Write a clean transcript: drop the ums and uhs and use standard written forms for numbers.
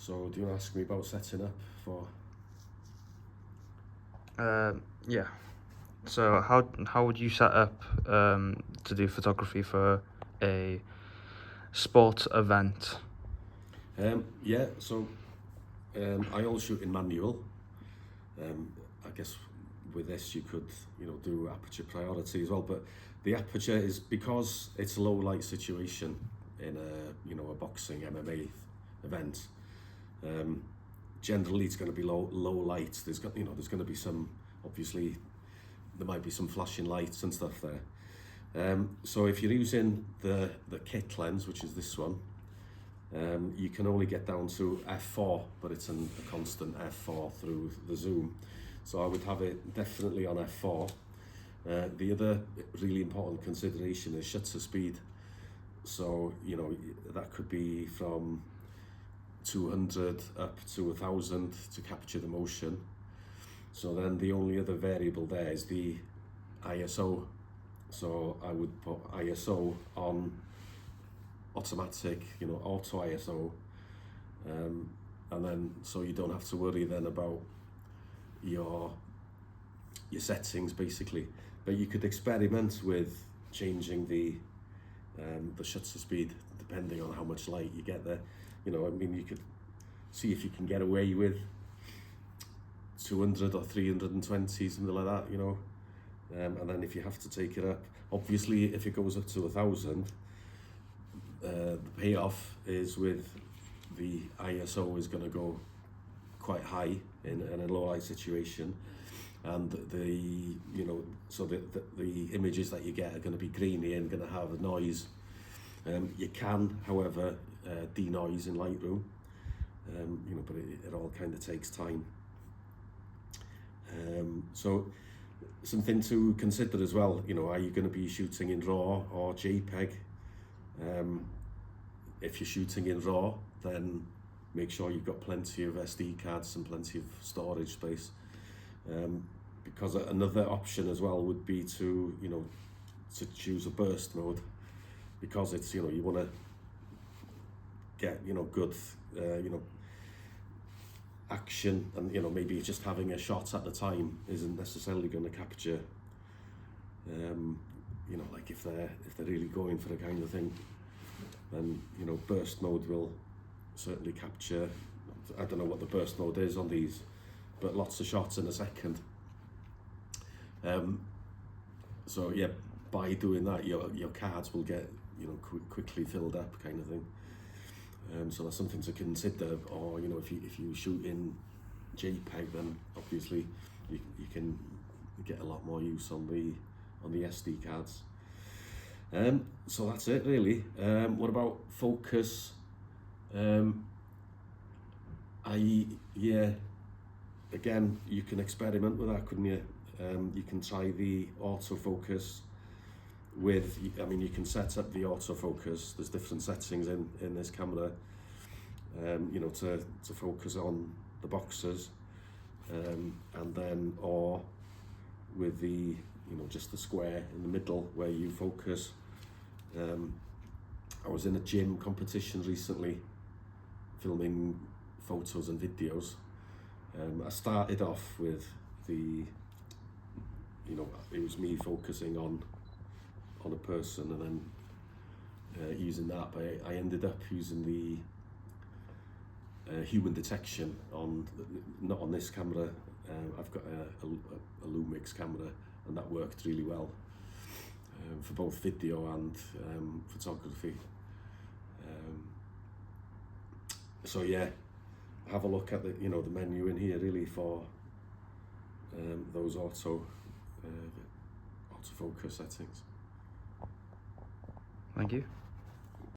So do you want to ask me about setting up for? Yeah. So how would you set up to do photography for a sport event? Yeah, so I always shoot in manual. I guess with this you could, do aperture priority as well, but the aperture is because it's a low light situation in a boxing MMA event. Generally, it's going to be low light. There's going to be some, obviously, there might be some flashing lights and stuff there. So if you're using the kit lens, which is this one, you can only get down to f4, but it's a constant f4 through the zoom. So I would have it definitely on f4. The other really important consideration is shutter speed. So, that could be from 200 up to 1000 to capture the motion. So then the only other variable there is the ISO. So I would put ISO on automatic, auto ISO, and then so you don't have to worry then about your settings basically. But you could experiment with changing the shutter speed depending on how much light you get there. You could see if you can get away with 200 or 320, something like that, and then if you have to take it up, obviously if it goes up to 1000, the payoff is with the ISO is going to go quite high in a low light situation, and the images that you get are going to be grainy and going to have a noise. You can, however, denoise in Lightroom, but it all kind of takes time. So something to consider as well, are you going to be shooting in RAW or JPEG? If you're shooting in RAW, then make sure you've got plenty of SD cards and plenty of storage space. Because another option as well would be to choose a burst mode, because it's, you want to get, good, action, and maybe just having a shot at the time isn't necessarily going to capture, like if they're really going for the kind of thing, then burst mode will certainly capture. I don't know what the burst mode is on these, but lots of shots in a second. So yeah, by doing that, your cards will get quickly filled up, kind of thing. So that's something to consider. Or if you shoot in JPEG, then obviously you can get a lot more use on the SD cards. So that's it really. What about focus? Again, you can experiment with that, couldn't you? You can try the autofocus with, you can set up the autofocus. There's different settings in this camera, to focus on the boxes, and then, or with the, just the square in the middle where you focus. I was in a gym competition recently, filming photos and videos. I started off with the, it was me focusing on a person, and then using that, but I ended up using the human detection not on this camera. I've got a Lumix camera, and that worked really well for both video and photography. So yeah, have a look at the the menu in here really for those autofocus settings. Thank you.